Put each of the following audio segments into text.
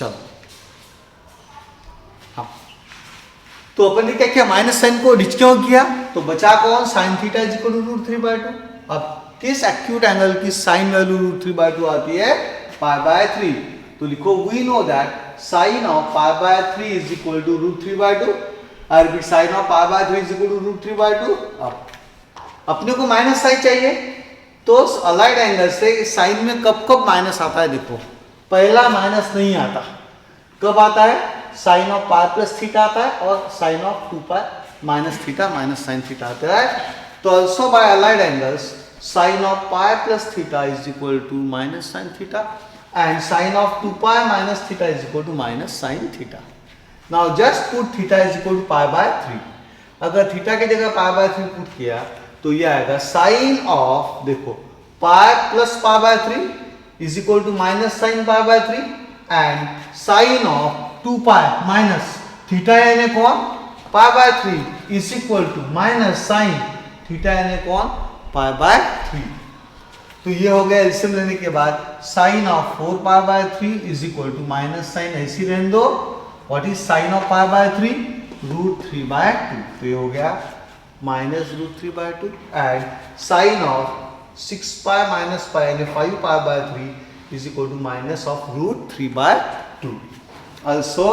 चलो हाँ, तो अपन ने क्या किया, माइनस साइन को डिच क्यों किया, तो बचा कौन, sine theta is equal to √3/2। अब किस एक्यूट एंगल की साइन वैल्यू √3/2 आती है, π/3। तो लिखो we know that sine of π/3 is equal to √3/2। और भी sine of π/3 is equal to √3/2। अब अपने को माइनस साइन चाहिए, तो अलाइड एंगल से साइन में कब कब माइनस आता है, देखो पहला माइनस नहीं आता, कब आता है, sine of pi plus theta आता है और sine of 2π minus theta minus sine theta आता है। तो also by allied angles sine of pi plus theta is equal to minus sine theta and sine of 2π minus theta is equal to minus sine theta. Now just put theta is equal to π/3। अगर theta की जगह π/3 put किया तो ये आएगा sine of, देखो pi plus π/3 is equal to minus sine π/3 and sine of 2π minus theta यानी कौन, π/3 is equal to minus sine theta यानी कौन, π/3। तो ये हो गया एलसीएम लेने के बाद sine of 4π/3 is equal to minus sine, ऐसी रहने दो, व्हाट इज साइन ऑफ π/3, √3/2। तो ये हो गया minus √3/2 and sine of 6π minus π यानी 5π/3 is equal to minus of √3/2। Also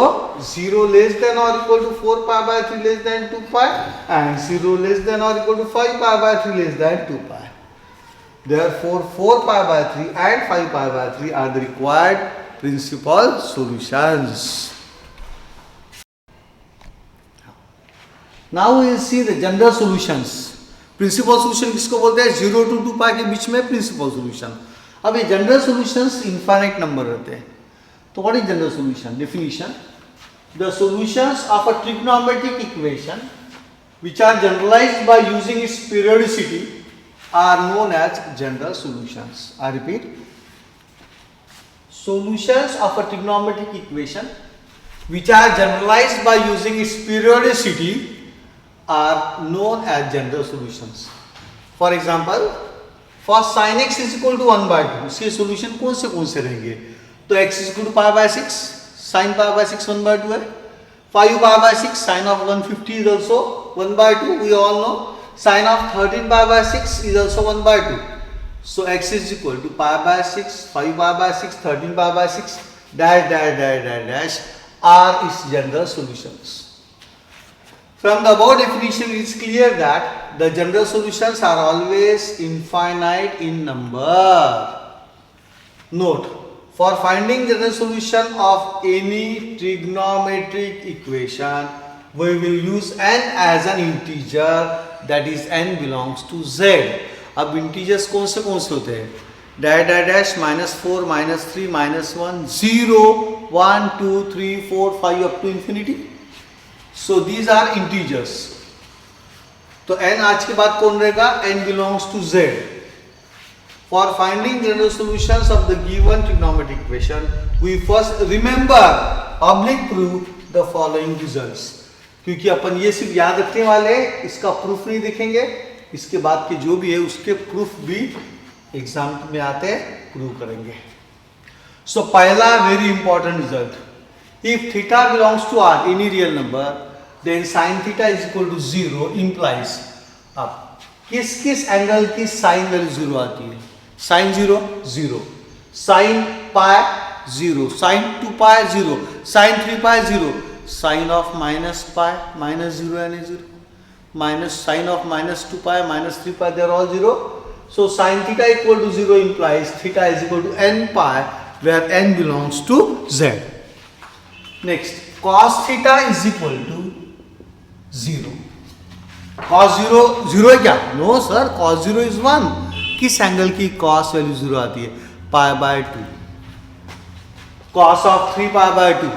0 less than or equal to 4π/3 less than 2π and 0 less than or equal to 5π/3 less than 2π. Therefore 4π/3 and 5π/3 are the required principal solutions. Now we will see the general solutions. Principal solution किसको बोलते हैं, 0 to 2π के बीच में principal solution। अब ये general solutions infinite number रहते हैं। So what is general solution? Definition: the solutions of a trigonometric equation which are generalized by using its periodicity are known as general solutions. I repeat, solutions of a trigonometric equation which are generalized by using its periodicity are known as general solutions. For example, for sin x is equal to 1/2, इसके solution कौन से रहेंगे, तो x is equal to π/6, sin π/6 1/2 है, 5π/6 sin of 150 is also 1/2, we all know, sin of 13π/6 is also 1/2. So x is equal to π/6, 5π/6, 13π/6 dash dash dash dash dash are its general solutions. From the above definition it is clear that the general solutions are always infinite in number. Note: for finding general solution of any trigonometric equation, we will use n as an integer, that is n belongs to z. अब integers कौन से होते हैं, dash dash dash -4 -3 -1 0 1 2 3 4 5 up to infinity. So these are integers. तो n आज के बाद कौन रहेगा, n belongs to z. For finding general solutions of the given trigonometric equation, we first remember prove the following results. क्योंकि अपन ये सिर्फ याद रखने वाले, इसका प्रूफ नहीं देखेंगे, इसके बाद के जो भी है उसके प्रूफ भी एग्जाम में आते हैं, प्रूव करेंगे। सो पहला very important result, if theta belongs to R any real number then sine theta is equal to 0 implies, अब किस किस एंगल की साइन वैल्यू 0 आती है, sine 0 0, sine pi 0, sine 2π 0, sine 3π 0, sine of minus pi minus 0 यानी 0, minus sine of minus 2π minus 3π, they are all 0. So sin theta equal to 0 implies theta is equal to n π where n belongs to z. Next, cos theta is equal to 0. cos 0 0 है क्या, no sir, cos 0 is 1. किस angle की cos value 0 आती है, π/2. cos of 3π/2,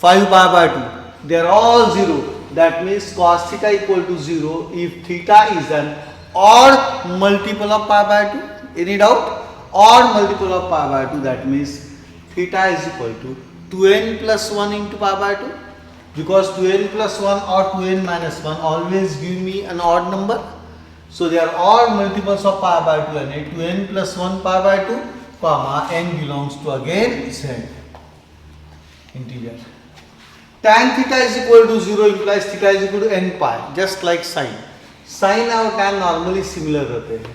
5π/2, they are all 0. That means cos theta equal to 0 if theta is an odd multiple of π/2. Any doubt? Odd multiple of π/2, that means theta is equal to 2n plus 1 into π/2, because 2n plus 1 or 2n minus 1 always give me an odd number. So they are odd multiples of π/2 and 2n plus 1 π/2 comma n belongs to again z. Integer. Tan theta is equal to 0 implies theta is equal to n pi, just like sine. Sine और tan normally similar रहते हैं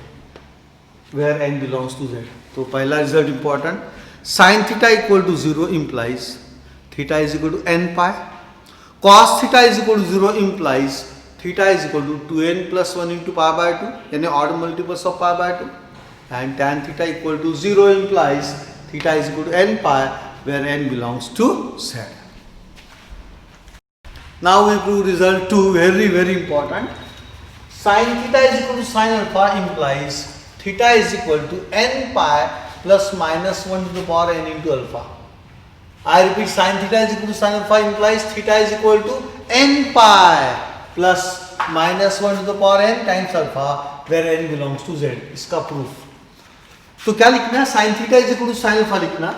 where n belongs to z. तो पहला result important. Sin theta equal to 0 implies theta is equal to n pi. Cos theta is equal to 0 implies theta is equal to 2n plus 1 into pi by 2, यानी odd multiples of pi by 2. And tan theta equal to 0 implies theta is equal to n pi where n belongs to z. Now we prove result 2, very important. Sin theta is equal to sin alpha implies theta is equal to n pi plus minus 1 to the power n into alpha. I repeat, sin theta is equal to sin alpha implies theta is equal to n pi plus minus 1 to the power n times alpha where n belongs to z. इसका proof. तो क्या लिखना है? sin theta is equal to sin alpha लिखना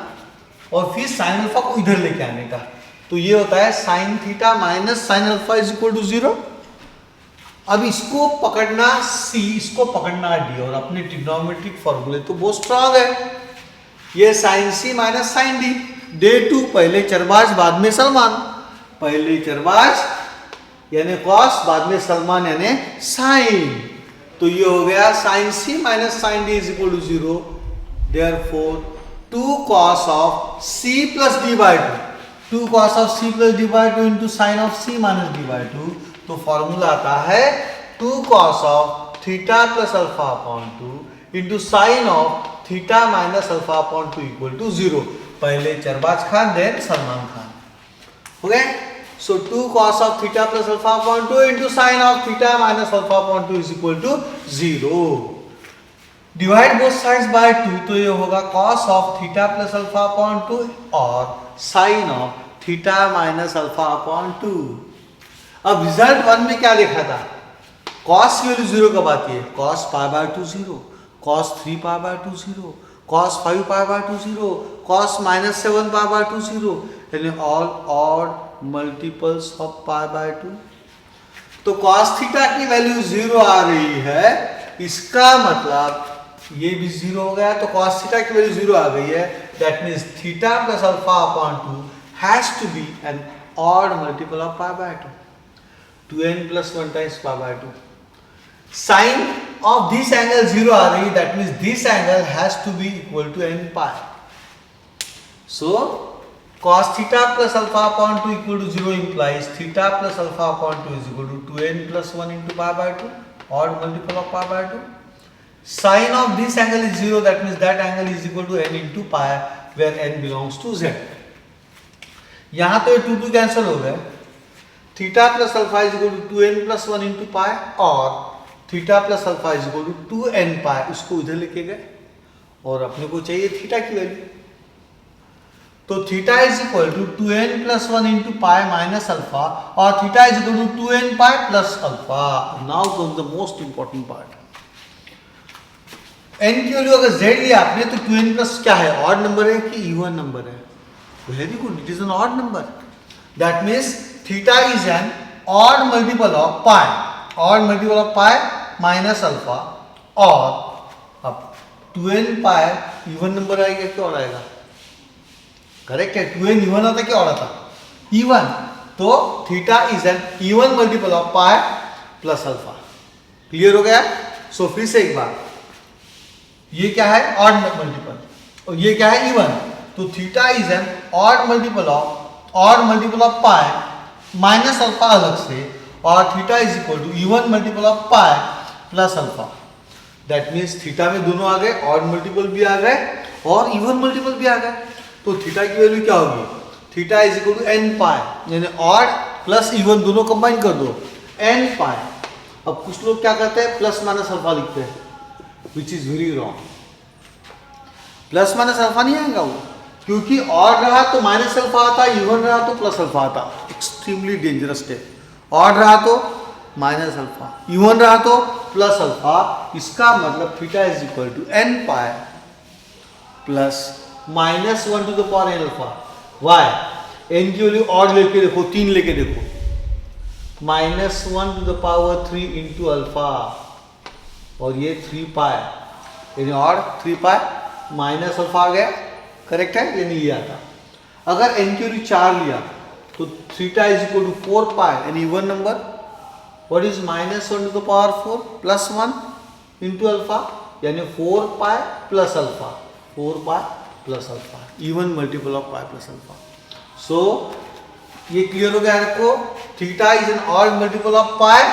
और फिर sin alpha को इधर लेके आने का. तो ये होता है sin theta minus sin alpha is equal to 0. अब इसको पकड़ना c, इसको पकड़ना d और अपने ट्रिग्नोमेट्रिक फॉर्मूले तो बहुत स्ट्रांग है. ये sin c minus sin d. Day 2 पहले चरबाज बाद में सलमान. पहले चरबाज यानी cos बाद में सलमान यानी sin. तो ये हो गया sin c minus sin d is equal to 0. Therefore 2 cos of c plus d by 2. 2 cos of c plus d by 2 into sin of c minus d by 2. तो फॉर्मूला आता है 2 cos of theta plus alpha upon 2 into sin of theta minus alpha upon 2 equal to 0. पहले चरबाज Khan then Salman Khan. Okay, so 2 cos of theta plus alpha upon 2 into sin of theta minus alpha upon 2 is equal to 0. Divide both sides by 2, तो ये होगा cos of theta plus alpha upon 2 और sin of theta minus alpha upon 2. अब result 1 में क्या लिखा था? cos की वैल्यू 0 कब आती है? cos pi by 2 0, cos 3 pi by 2 0, cos 5 pi by 2 0, cos minus 7 pi by 2 0, यानी all odd multiples of pi by 2. तो cos थीटा की वैल्यू 0 आ रही है, इसका मतलब ये भी 0 हो गया. तो cos थीटा की वैल्यू 0 आ गई है. That means theta plus alpha upon 2 has to be an odd multiple of pi by 2. 2n plus 1 times pi by 2. Sin of this angle 0 आ रही, that means this angle has to be equal to n pi. So cos theta plus alpha upon 2 equal to 0 implies theta plus alpha upon 2 is equal to 2n plus 1 into pi by 2, odd multiple of pi by 2. Sin of this angle is 0, that means that angle is equal to n into pi where n belongs to z. यहाँ तो ये 2 cancel हो गए. Theta plus alpha is equal to 2n plus 1 into pi और theta plus alpha is equal to 2n pi. इसको इधर लेके गए और अपने को चाहिए थीटा की वैल्यू. तो theta is equal to 2n plus 1 into pi minus alpha और theta is equal to 2n pi plus alpha. Now comes the most important part. n की वैल्यू अगर z लिया आपने तो 2n प्लस क्या है? ऑड नंबर है कि इवन नंबर है? Very good, it is an odd number. That means theta is an odd multiple of pi, odd multiple of pi minus alpha और अब 2n pi even नंबर आएगा क्या और आएगा? करेक्ट है, 2n even आता क्या और आता? even. तो theta is an even multiple of pi plus alpha. Clear हो गया? सो फिर से एक बार, ये क्या है? odd multiple और ये क्या है? even. तो theta is an odd multiple of pi minus alpha अलग से और theta is equal to even multiple of pi plus alpha. That means theta में दोनों आ गए, ऑड मल्टीपल भी आ गए और इवन मल्टीपल भी आ गए. तो थीटा की वैल्यू क्या होगी? Theta is equal to n pi, यानी ऑड प्लस इवन दोनों कंबाइन कर दो, एन पाई. अब कुछ लोग क्या करते हैं? प्लस माइनस अल्फा लिखते हैं, which is very wrong. Plus minus alpha नहीं आएगा वो, क्योंकि ऑड रहा तो माइनस अल्फा आता, इवन रहा तो प्लस अल्फा आता. Extremely dangerous step. ऑड रहा तो माइनस अल्फा, इवन रहा तो प्लस अल्फा. इसका मतलब theta is equal to n pi plus minus 1 to the power n alpha. Why? N की वैल्यू ऑड लेके देखो, 3 लेके देखो, minus 1 to the power 3 into alpha और ये 3 पाई, यानी ऑड 3 पाई माइनस अल्फा आ गया. करेक्ट है, यानी ये आता. अगर n की वैल्यू 4 लिया तो theta is equal to 4 pi, n even number. What is -1 to the power 4 plus 1 into alpha, यानी 4 pi plus alpha, 4 pi plus alpha, even multiple of pi plus alpha. So ये clear हो गया आपको. Theta is an odd multiple of pi,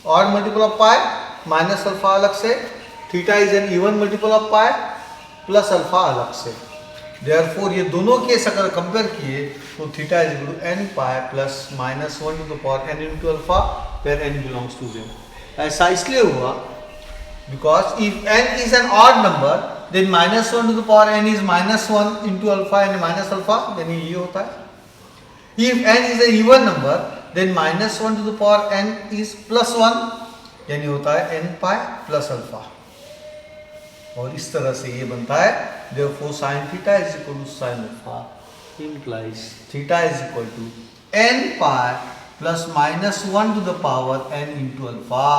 odd multiple of pi minus alpha अलग से. Theta is an even multiple of pi plus alpha अलग से. Therefore ये दोनों केस अगर कंपेयर किए तो theta is equal to n pi plus -1 to the power n into alpha, where n belongs to 0. ऐसा इसलिए हुआ because if n is an odd number then -1 to the power n is -1 into alpha and minus alpha, यानी ये होता है. If n is a even number then -1 to the power n is +1, यानी होता है n पाई प्लस अल्फा. और इस तरह से ये बनता है. Therefore sin theta is equal to sin alpha implies theta is equal to n pi plus -1 to the power n into alpha.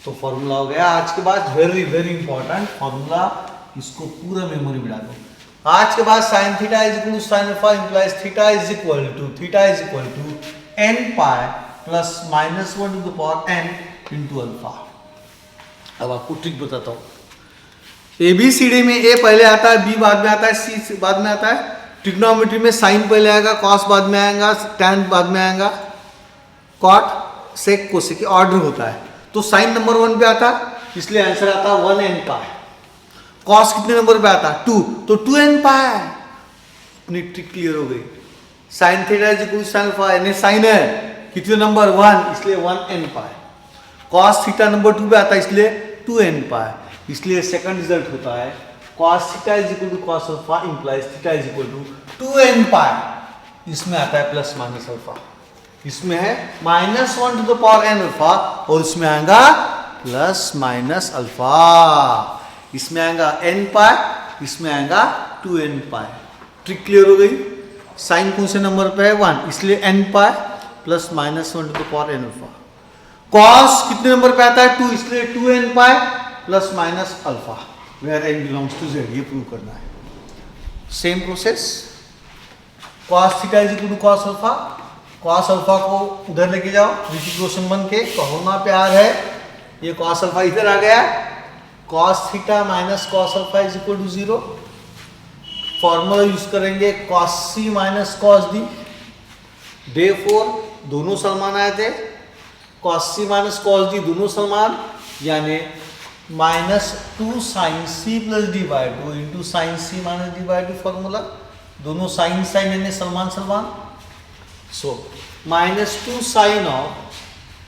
तो फॉर्मूला हो गया. आज के बाद वेरी वेरी इंपॉर्टेंट फॉर्मूला, इसको पूरा मेमोरी में डालो. आज के बाद sin theta is equal to sin alpha implies theta is equal to n pi plus -1 to the power n into alpha. अब आपको ट्रिक बताता हूँ. ABCD में A पहले आता है, B बाद में आता है, C बाद में आता है. ट्रिग्नोमेट्री में साइन पहले आएगा, कॉस बाद में आएगा, टैन बाद में आएगा, कॉट, सेक, कोसेक ऑर्डर होता है. तो साइन नंबर 1 पे आता है, इसलिए आंसर आता है 1n पाई. कॉस कितने नंबर पे आता है 2, तो 2n पाई. अपनी ट्रिक क्लियर हो गई. Sine theta is equal to sine alpha, यानी साइन है कितने नंबर 1, इसलिए 1n पाई. कॉस थीटा नंबर 2 पे आता है, इसलिए 2n पाई. इसलिए सेकंड रिजल्ट होता है cos theta is equal to cos alpha implies theta is equal to 2n pi. इसमें आता है प्लस माइनस अल्फा, इसमें है -1 to the power n alpha, और इसमें आएगा प्लस माइनस अल्फा. इसमें आएगा n पाई, इसमें आएगा 2n पाई. ट्रिक क्लियर हो गई. साइन कौन से नंबर पे है 1, इसलिए n pi plus -1 to the power n alpha. cos कितने नंबर पे आता है 2, इसलिए 2n pi plus minus alpha, where n belongs to z. ये प्रूव करना है. Same process. cos theta is equal to cos alpha. cos alpha को उधर लेके जाओ, रेसिप्रोकल बन के होना प्यार है. ये cos अल्फा इधर आ गया. cos theta minus cos alpha is equal to 0. Formula use करेंगे cos c minus cos d. Therefore दोनों समान आए थे. cos c minus cos d दोनों समान, यानी -2 sin c plus d by 2 into sine c minus d by 2 formula. दोनों sine sine यानी Salman Salman. So -2 sine of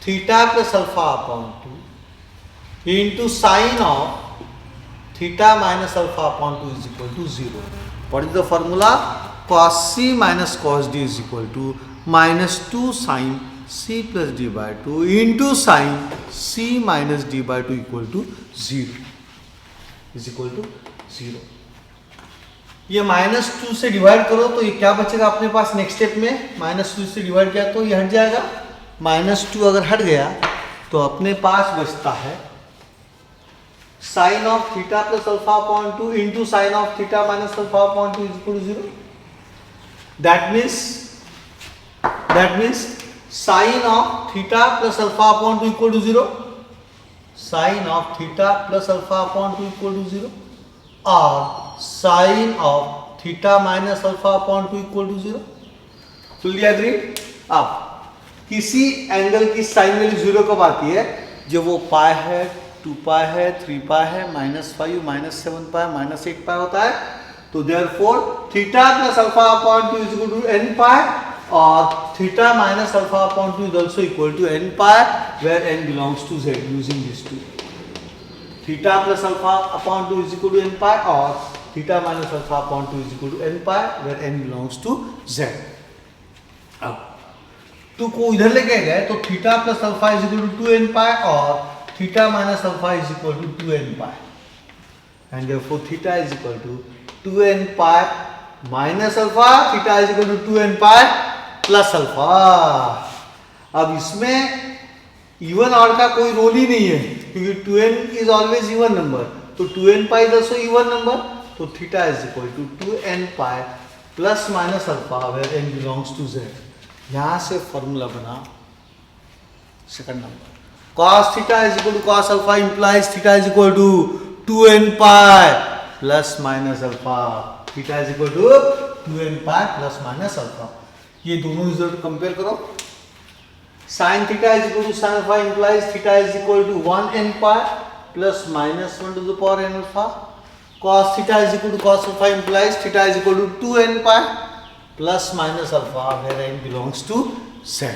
theta plus alpha upon 2 into sine of theta minus alpha upon 2 is equal to 0. What is the formula? cos c minus cos d is equal to -2 sine c plus d by 2 into sine c minus d by 2 equal to 0 is equal to 0. ये -2 से divide करो तो ये क्या बचेगा अपने पास next step में. -2 से डिवाइड किया तो ये हट जाएगा. -2 अगर हट गया तो अपने पास बचता है sine of theta plus alpha upon 2 into sine of theta minus alpha upon 2 is equal to 0. That means sine of theta plus alpha upon 2 equal to 0. Sine of theta plus alpha upon 2 equal to 0 और sine of theta minus alpha upon 2 equal to 0. Fully agreed. अब किसी angle की sine value 0 कब आती है? जब वो पाई है, 2 पाई है, 3 पाई है, -5, -7 पाई, -8 पाई होता है. तो therefore theta plus alpha upon 2 is equal to n pi और theta minus alpha upon 2 is also equal to n pi, where n belongs to z using these two. Theta plus alpha upon 2 is equal to n pi और theta minus alpha upon 2 is equal to n pi, where n belongs to z. अब 2 को इधर लेके गए तो theta plus alpha is equal to 2n pi और theta minus alpha is equal to 2n pi, and therefore theta is equal to 2n pi minus alpha, theta is equal to 2n pi plus alpha. अब इसमें even odd का कोई role ही नहीं है क्योंकि 2n is always even number. तो 2n pi is also even number. तो theta is equal to 2n pi plus minus alpha where n belongs to z। यहाँ से फॉर्मूला बना second number, cos theta is equal to cos alpha implies theta is equal to 2n pi plus minus alpha, theta is equal to 2n pi plus minus alpha. ये दोनों result compare करो। sin theta is equal to sin alpha implies theta is equal to 1n pi plus minus 1 to the power n alpha. cos theta is equal to cos alpha implies theta is equal to 2n pi plus minus alpha where n belongs to z।